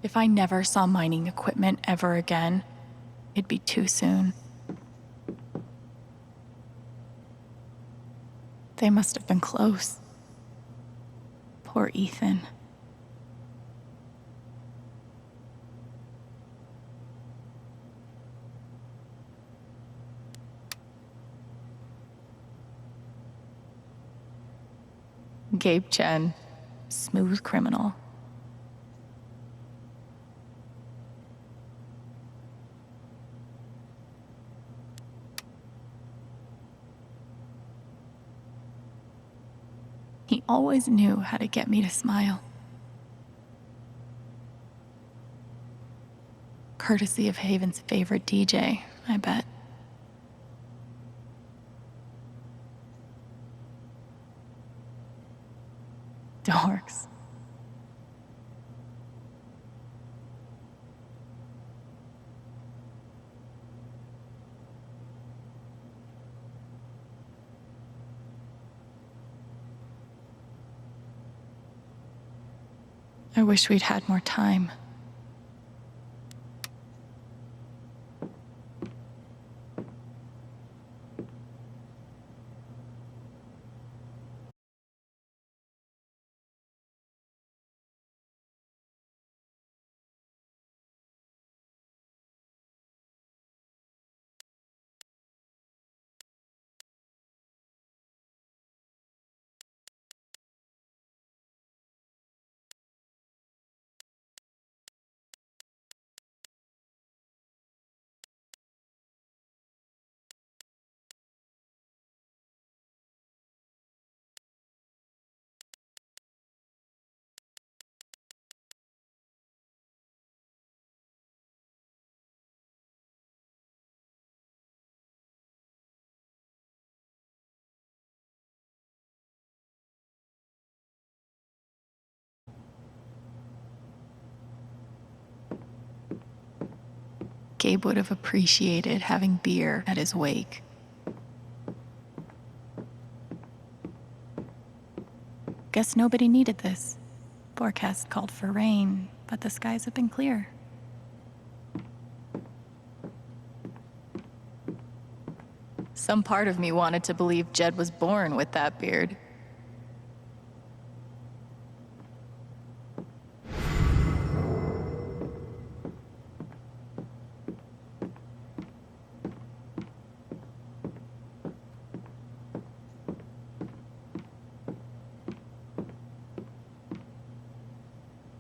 If I never saw mining equipment ever again, it'd be too soon. They must have been close. Poor Ethan. Gabe Chen, smooth criminal. He always knew how to get me to smile. Courtesy of Haven's favorite DJ, I bet. Dorks. I wish we'd had more time. Gabe would have appreciated having beer at his wake. Guess nobody needed this. Forecast called for rain, but the skies have been clear. Some part of me wanted to believe Jed was born with that beard.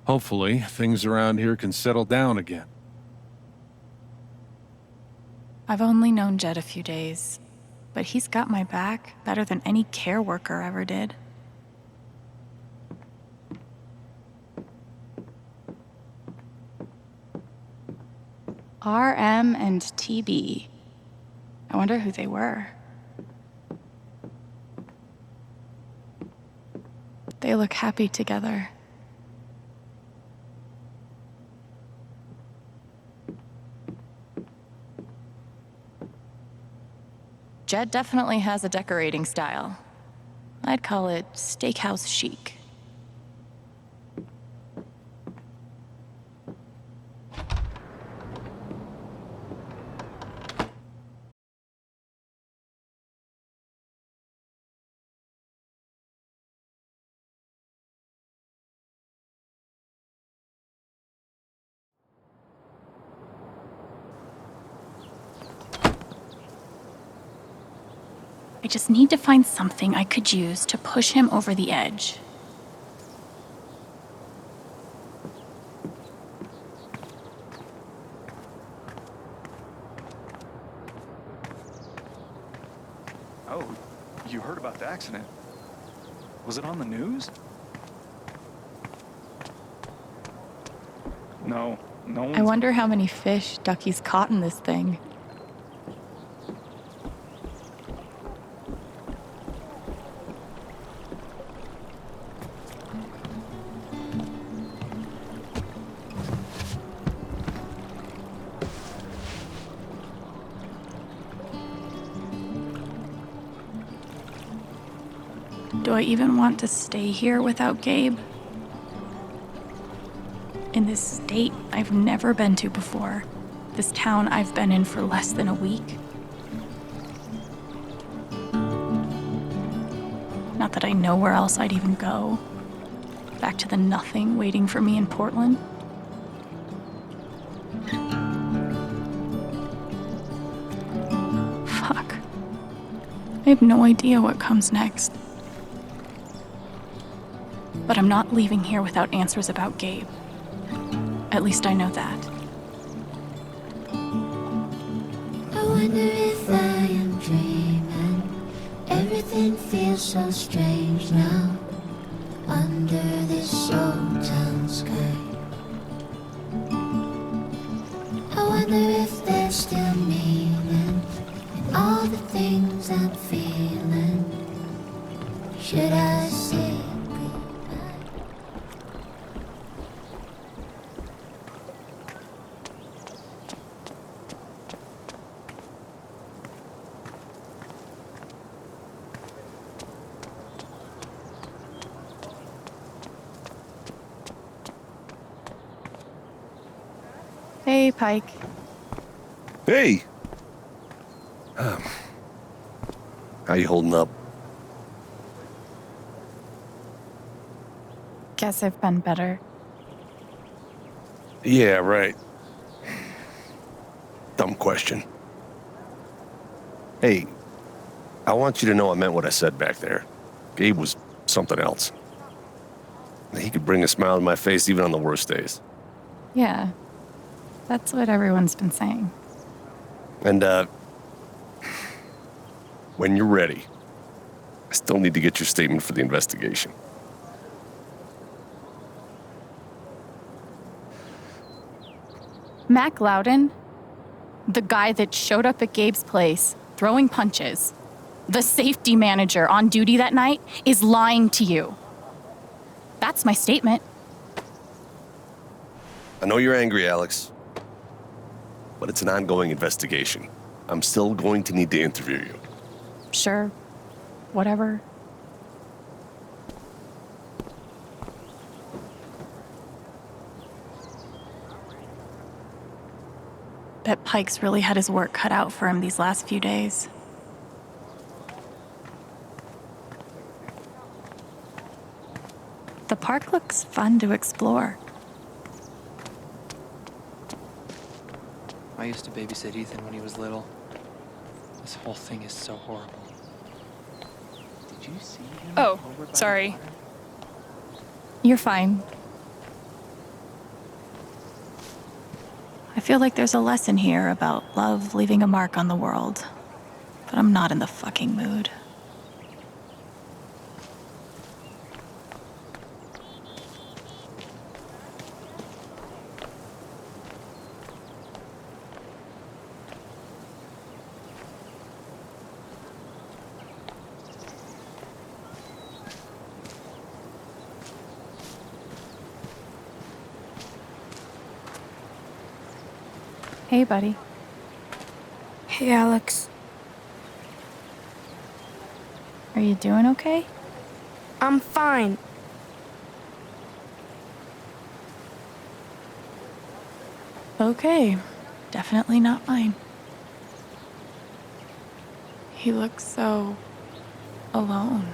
Hopefully, things around here can settle down again. I've only known Jed a few days, but he's got my back better than any care worker ever did. RM and TB. I wonder who they were. They look happy together. Jed definitely has a decorating style. I'd call it steakhouse chic. I just need to find something I could use to push him over the edge. Oh, you heard about the accident? Was it on the news? No one's... I wonder how many fish Ducky's caught in this thing. Do I even want to stay here without Gabe? in this state I've never been to before. This town I've been in for less than a week. Not that I know where else I'd even go. Back to the nothing waiting for me in Portland. Fuck. I have no idea what comes next. But I'm not leaving here without answers about Gabe. At least I know that. I wonder if I am dreaming. Everything feels so strange now. Under this old town sky, I wonder if there's still meaning in all the things I'm feeling. Should I say goodbye? Hey, Pike. Hey! How you holding up? Guess I've been better. Yeah, right. Dumb question. Hey, I want you to know I meant what I said back there. Gabe was something else. He could bring a smile to my face even on the worst days. Yeah, that's what everyone's been saying. And, when you're ready, I still need to get your statement for the investigation. Mac Loudon, the guy that showed up at Gabe's place, throwing punches, the safety manager on duty that night, is lying to you. That's my statement. I know you're angry, Alex, but it's an ongoing investigation. I'm still going to need to interview you. Sure, whatever. Bet Pike's really had his work cut out for him these last few days. The park looks fun to explore. I used to babysit Ethan when he was little. This whole thing is so horrible. Did you see him? Oh, over by the sorry. water? You're fine. I feel like there's a lesson here about love leaving a mark on the world, but I'm not in the fucking mood. Hey, buddy. Hey, Alex. Are you doing okay? I'm fine. Okay. Definitely not mine. He looks so alone.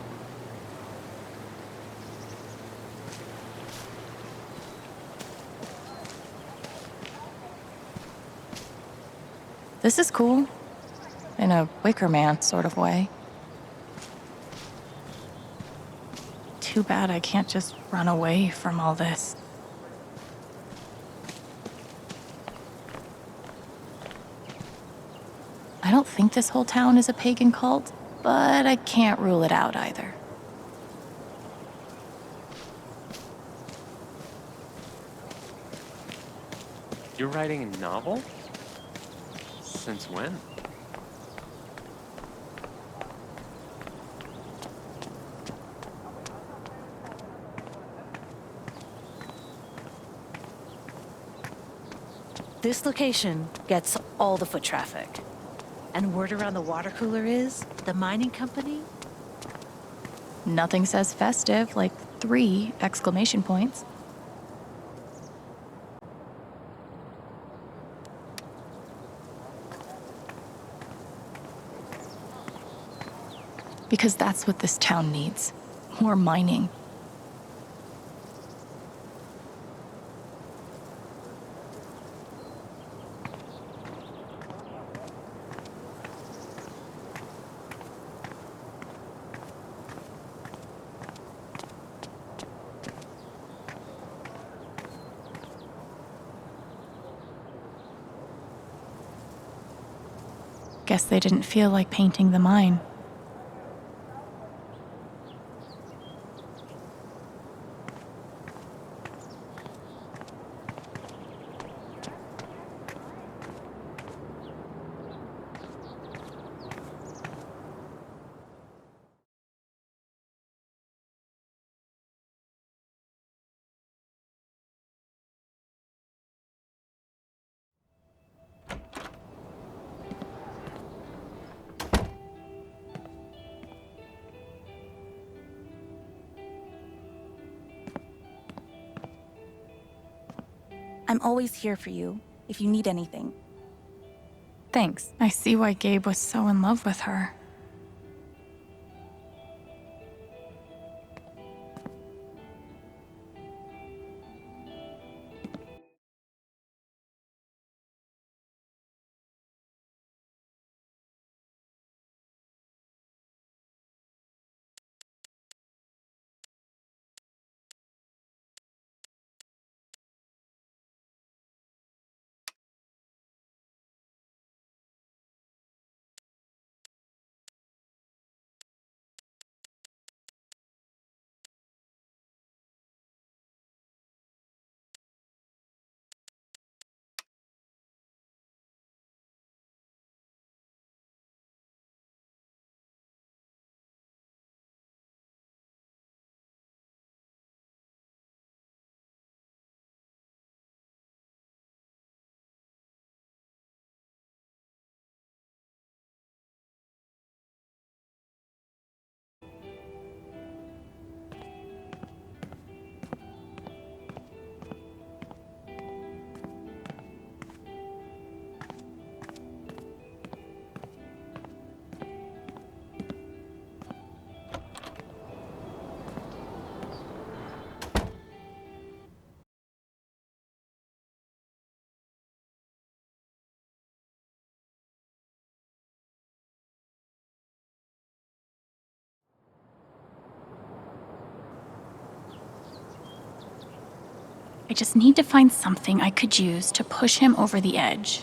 This is cool. In a Wicker Man sort of way. Too bad I can't just run away from all this. I don't think this whole town is a pagan cult, but I can't rule it out either. You're writing a novel? Since when? This location gets all the foot traffic. And word around the water cooler is the mining company. Nothing says festive like 3 exclamation points. Because that's what this town needs. More mining. Guess they didn't feel like painting the mine. I'm always here for you, if you need anything. Thanks. I see why Gabe was so in love with her. I just need to find something I could use to push him over the edge.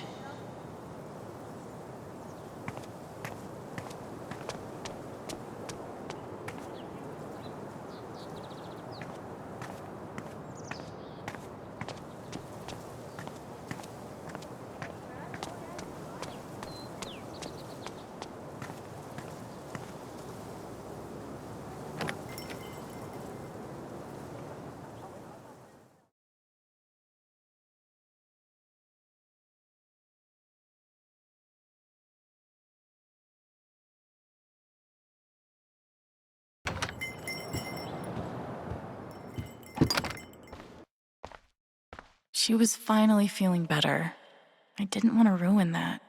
She was finally feeling better. I didn't want to ruin that.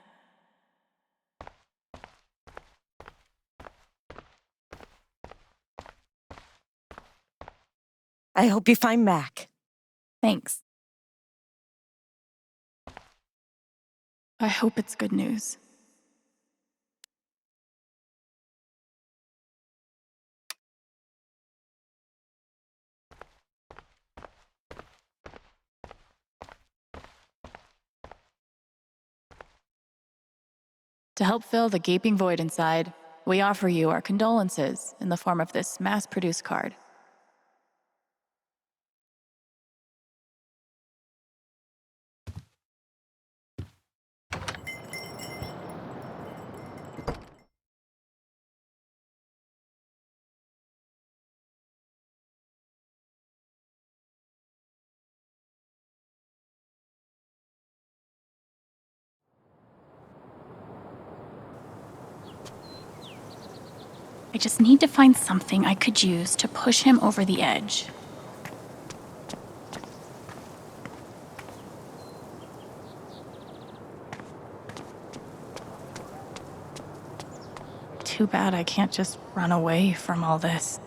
I hope you find Mac. Thanks. I hope it's good news. To help fill the gaping void inside, we offer you our condolences in the form of this mass-produced card. I just need to find something I could use to push him over the edge. Too bad I can't just run away from all this.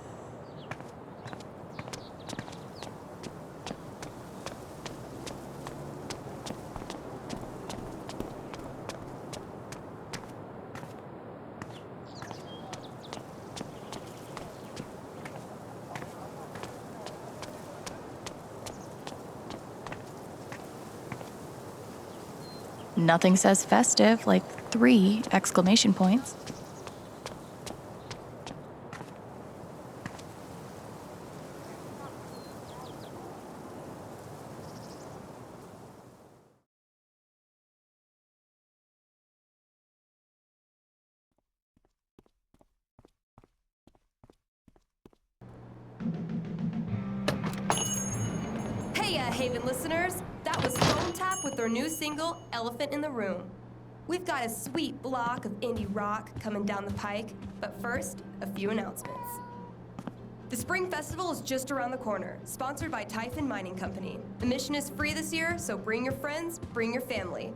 Nothing says festive like 3 exclamation points. Hey, Haven listeners! That was Phone Tap with their new single, Elephant in the Room. We've got a sweet block of indie rock coming down the pike, but first, a few announcements. The Spring Festival is just around the corner, sponsored by Typhon Mining Company. Admission is free this year, so bring your friends, bring your family.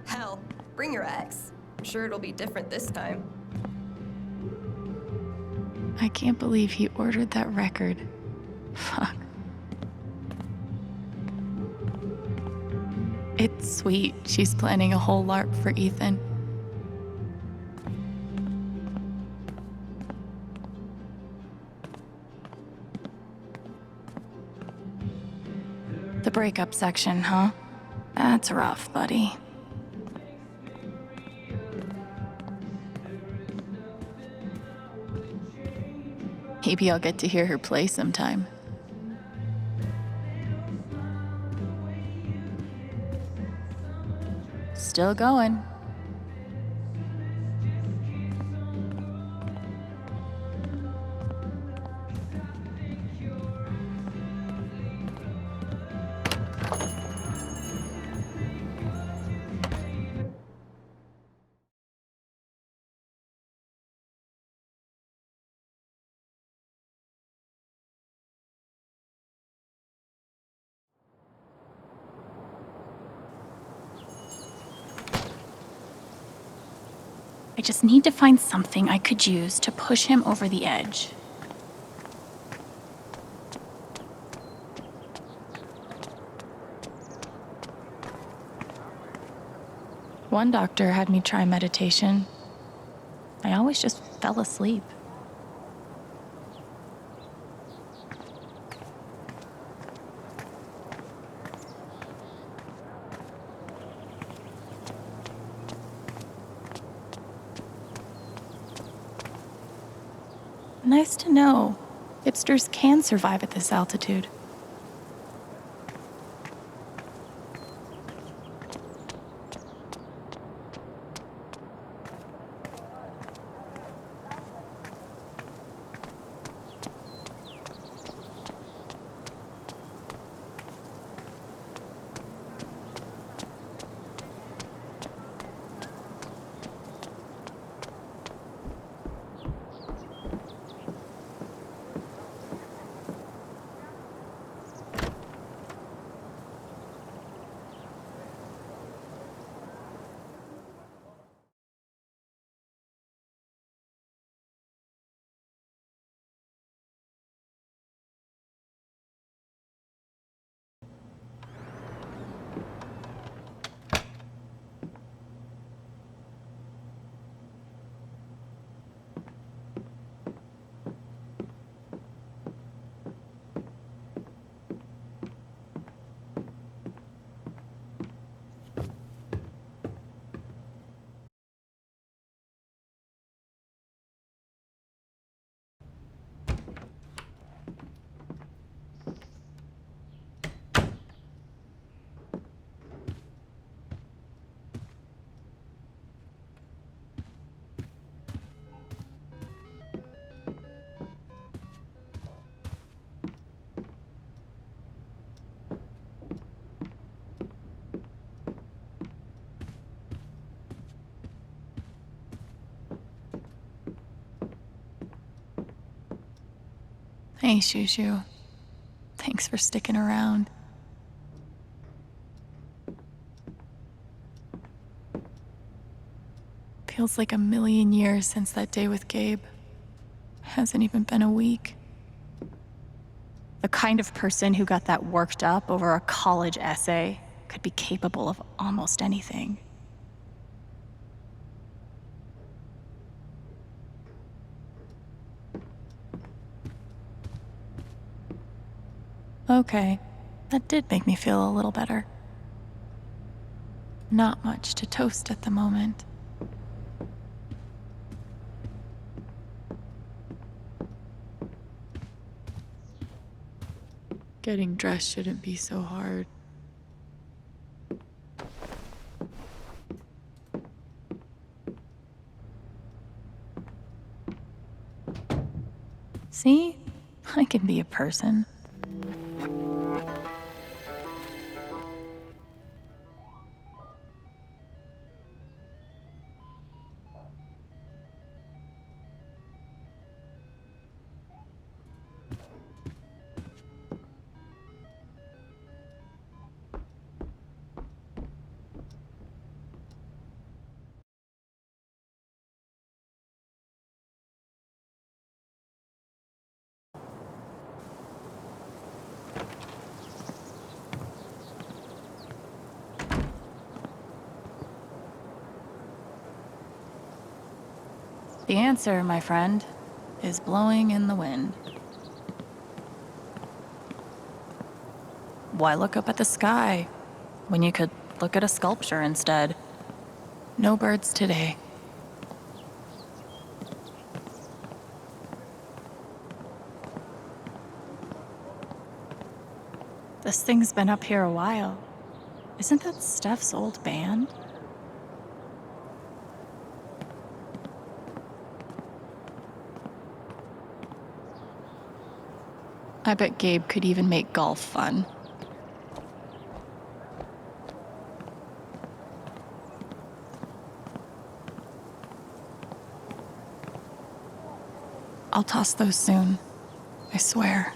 Hell, bring your ex. I'm sure it'll be different this time. I can't believe he ordered that record. Fuck. It's sweet she's planning a whole LARP for Ethan. The breakup section, huh? That's rough, buddy. Maybe I'll get to hear her play sometime. Still going. I just need to find something I could use to push him over the edge. One doctor had me try meditation. I always just fell asleep. Nice to know. Hipsters can survive at this altitude. Hey, Shushu. Thanks for sticking around. Feels like a million years since that day with Gabe. Hasn't even been a week. The kind of person who got that worked up over a college essay could be capable of almost anything. Okay, that did make me feel a little better. Not much to toast at the moment. Getting dressed shouldn't be so hard. See? I can be a person. The answer, my friend, is blowing in the wind. Why look up at the sky when you could look at a sculpture instead? No birds today. This thing's been up here a while. Isn't that Steph's old band? I bet Gabe could even make golf fun. I'll toss those soon, I swear.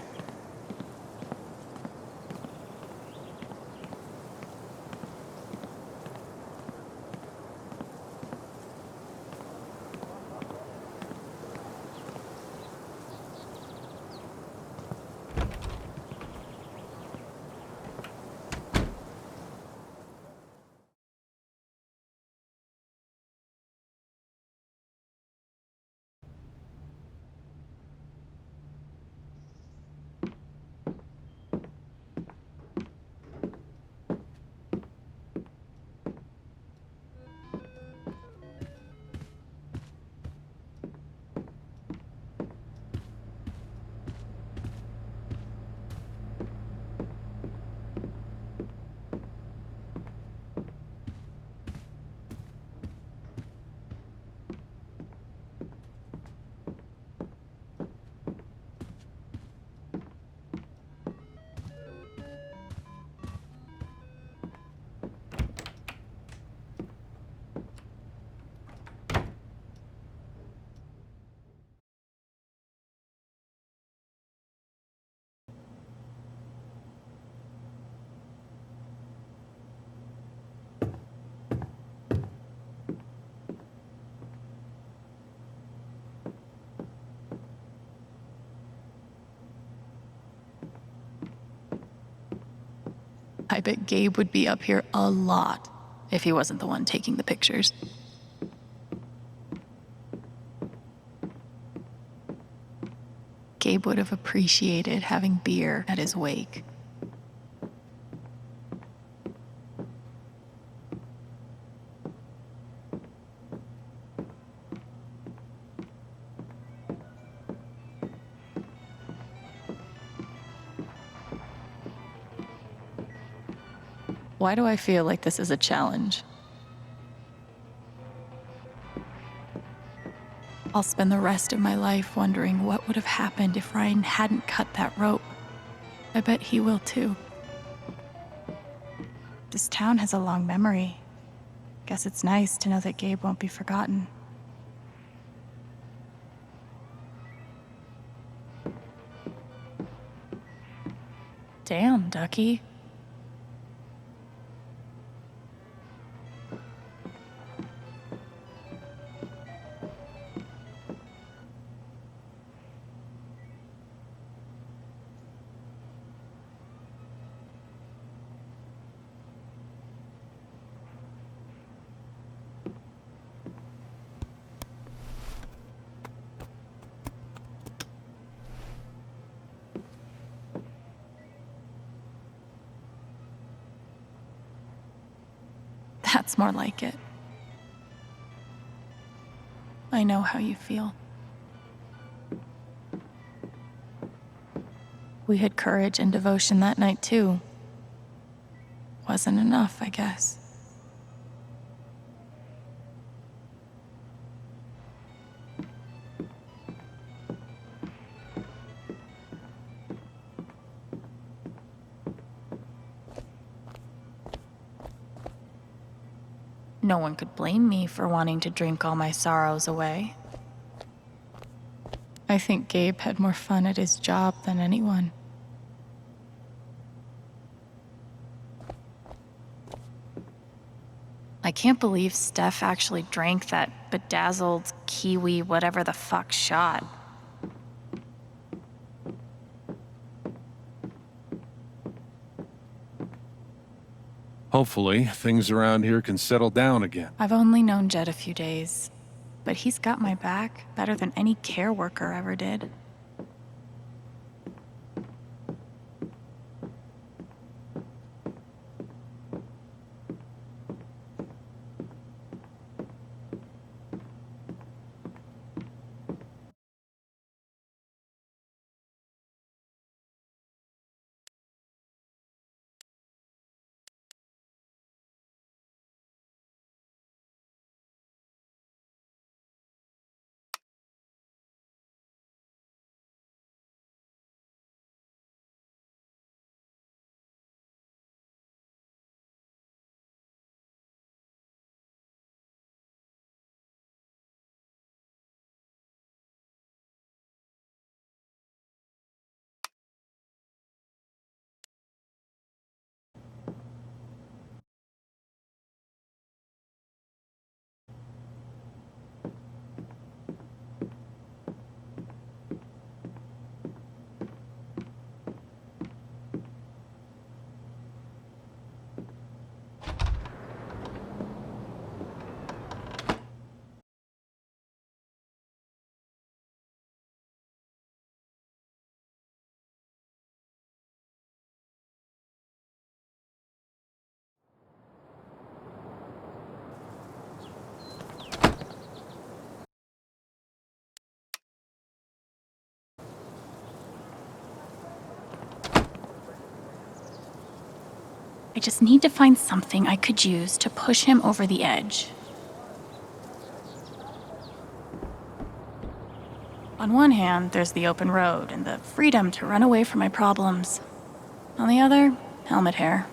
I bet Gabe would be up here a lot if he wasn't the one taking the pictures. Gabe would have appreciated having beer at his wake. Why do I feel like this is a challenge? I'll spend the rest of my life wondering what would have happened if Ryan hadn't cut that rope. I bet he will too. This town has a long memory. Guess it's nice to know that Gabe won't be forgotten. Damn, Ducky. It's more like it. I know how you feel. We had courage and devotion that night, too. Wasn't enough, I guess. No one could blame me for wanting to drink all my sorrows away. I think Gabe had more fun at his job than anyone. I can't believe Steph actually drank that bedazzled kiwi whatever the fuck shot. Hopefully, things around here can settle down again. I've only known Jed a few days, but he's got my back better than any care worker ever did. I just need to find something I could use to push him over the edge. On one hand, there's the open road and the freedom to run away from my problems. On the other, helmet hair.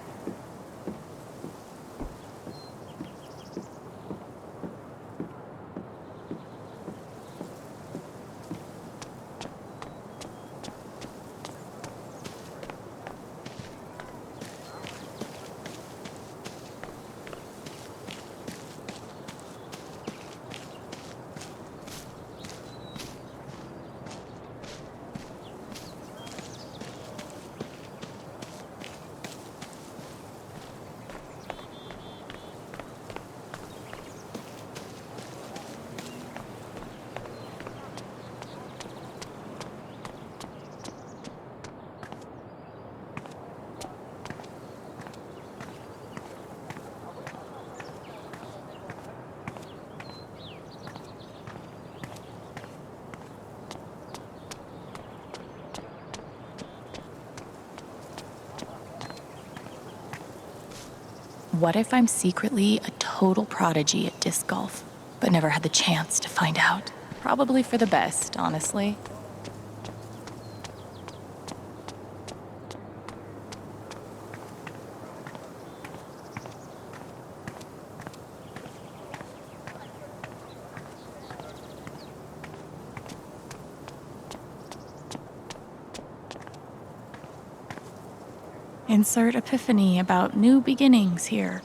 What if I'm secretly a total prodigy at disc golf, but never had the chance to find out? Probably for the best, honestly. Insert epiphany about new beginnings here.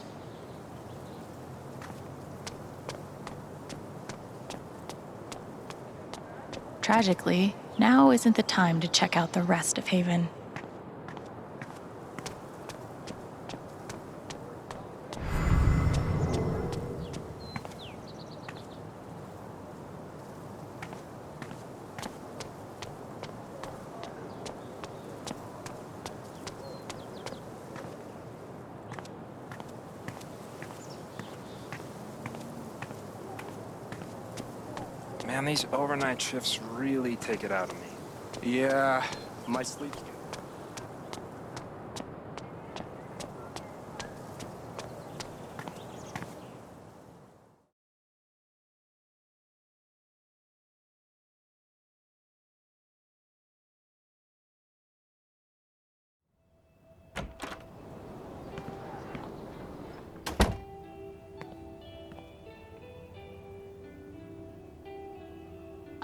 Tragically, now isn't the time to check out the rest of Haven. Man, these overnight shifts really take it out of me. Yeah, my sleep.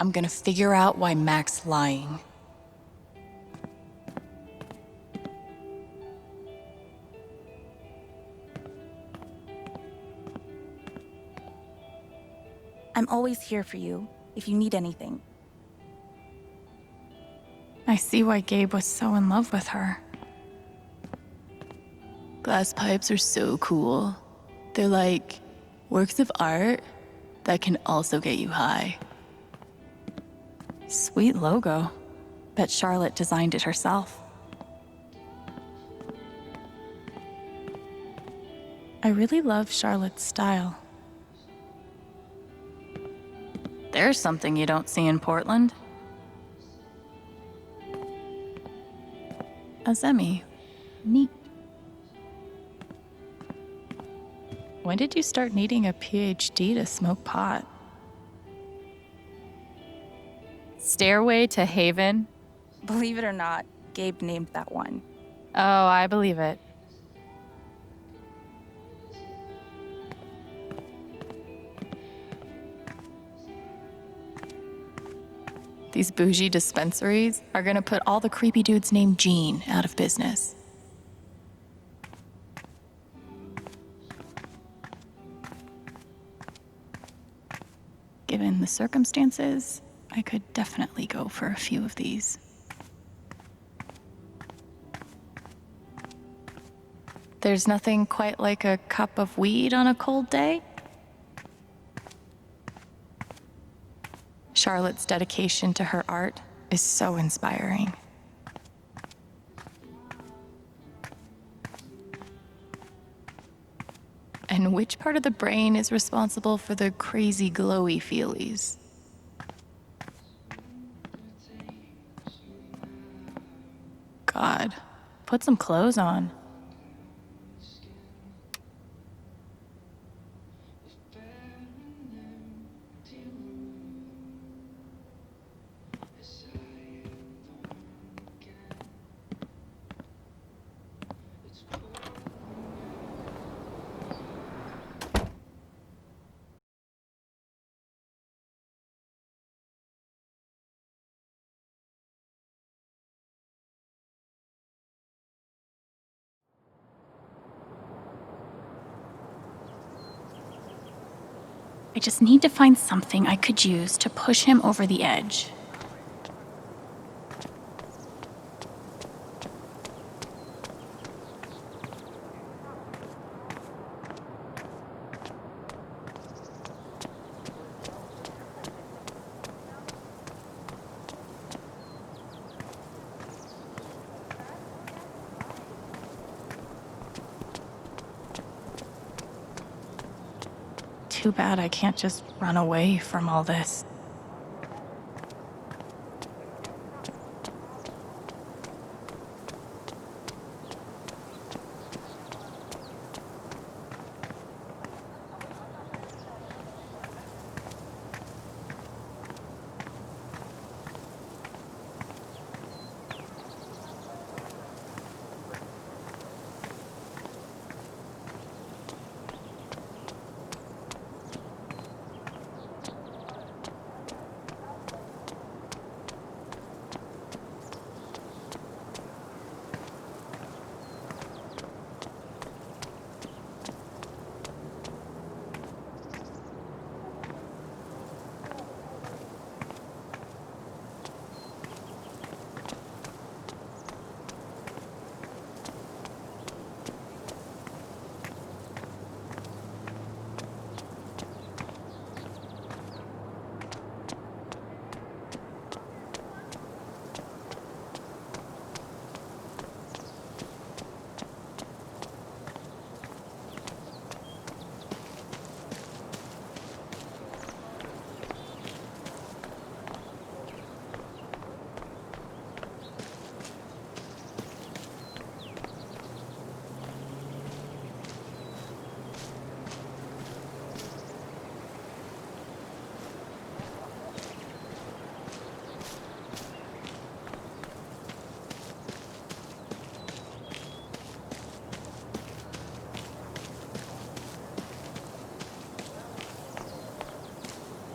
I'm gonna figure out why Mac's lying. I'm always here for you if you need anything. I see why Gabe was so in love with her. Glass pipes are so cool. They're like works of art that can also get you high. Sweet logo. Bet Charlotte designed it herself. I really love Charlotte's style. There's something you don't see in Portland. A Zemi. Neat. When did you start needing a PhD to smoke pot? Stairway to Haven? Believe it or not, Gabe named that one. Oh, I believe it. These bougie dispensaries are gonna put all the creepy dudes named Gene out of business. Given the circumstances, I could definitely go for a few of these. There's nothing quite like a cup of weed on a cold day. Charlotte's dedication to her art is so inspiring. And which part of the brain is responsible for the crazy glowy feelies? God, put some clothes on. I just need to find something I could use to push him over the edge. Too bad I can't just run away from all this.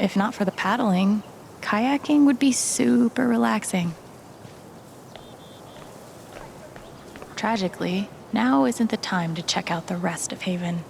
If not for the paddling, kayaking would be super relaxing. Tragically, now isn't the time to check out the rest of Haven.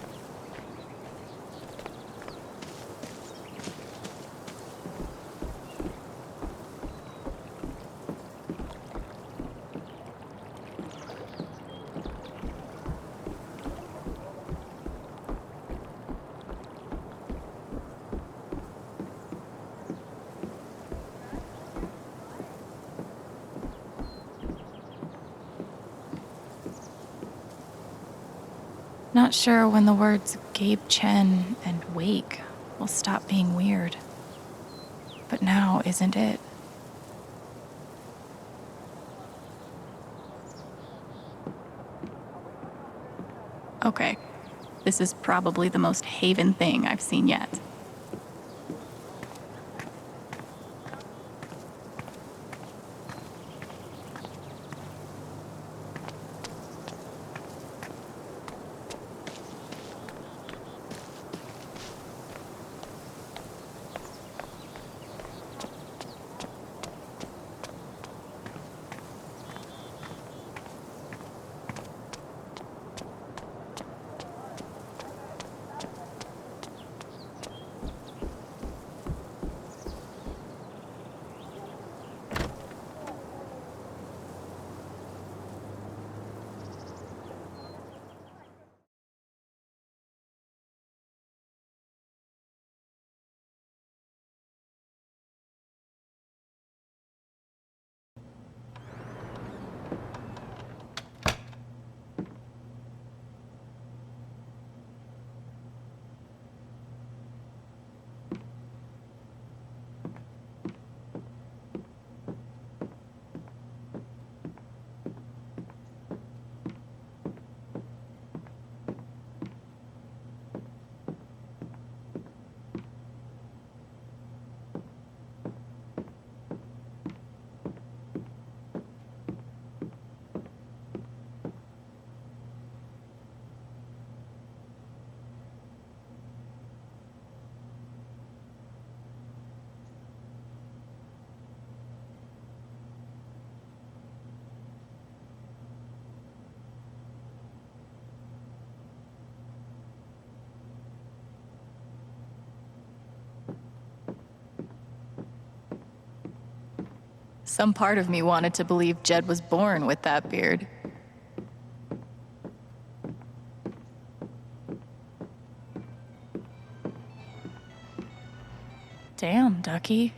Not sure when the words Gabe Chen and Wake will stop being weird. But now isn't it? Okay, this is probably the most Haven thing I've seen yet. Some part of me wanted to believe Jed was born with that beard. Damn, Ducky.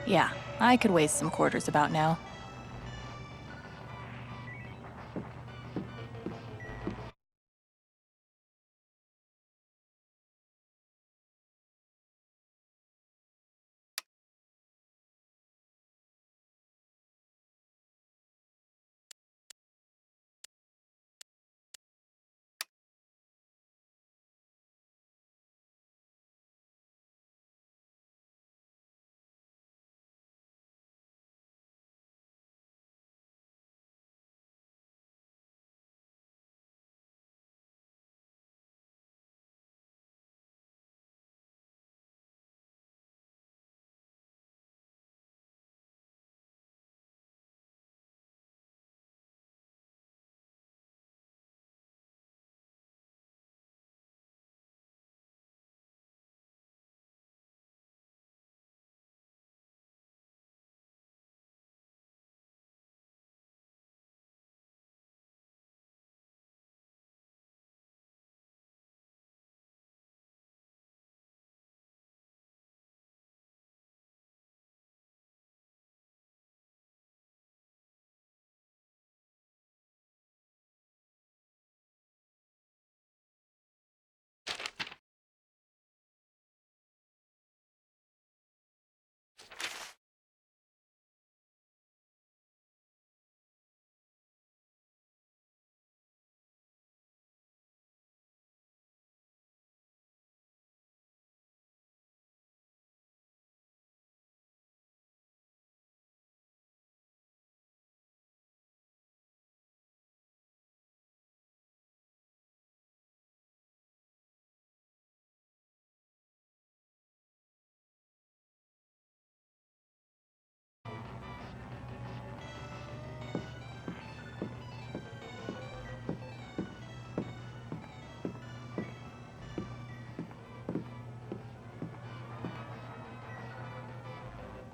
Yeah, I could waste some quarters about now.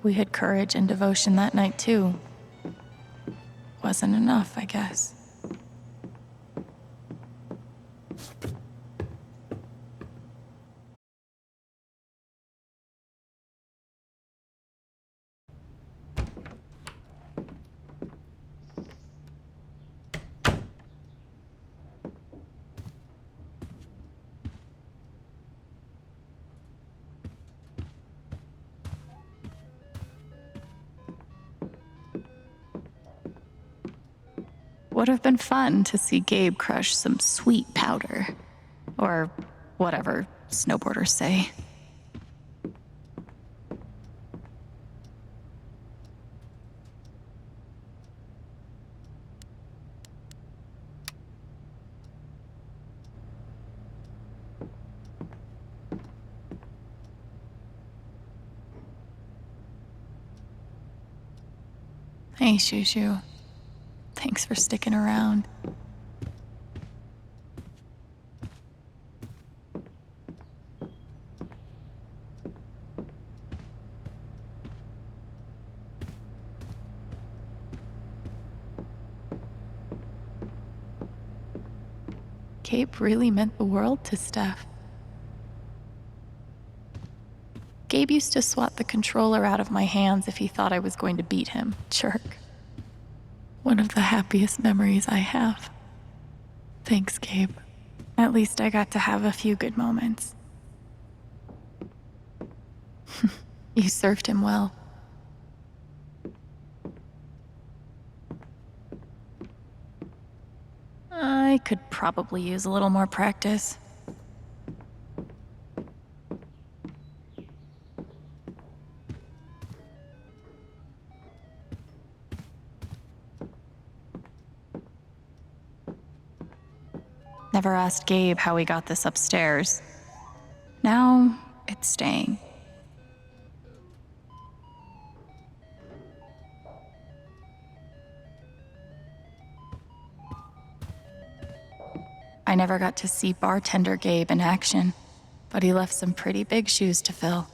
We had courage and devotion that night, too. Wasn't enough, I guess. Would have been fun to see Gabe crush some sweet powder. Or whatever snowboarders say. Hey, Shushu. Thanks for sticking around. Gabe really meant the world to Steph. Gabe used to swat the controller out of my hands if he thought I was going to beat him. Jerk. One of the happiest memories I have. Thanks, Gabe. At least I got to have a few good moments. You served him well. I could probably use a little more practice. Never asked Gabe how he got this upstairs. Now, it's staying. I never got to see bartender Gabe in action, but he left some pretty big shoes to fill.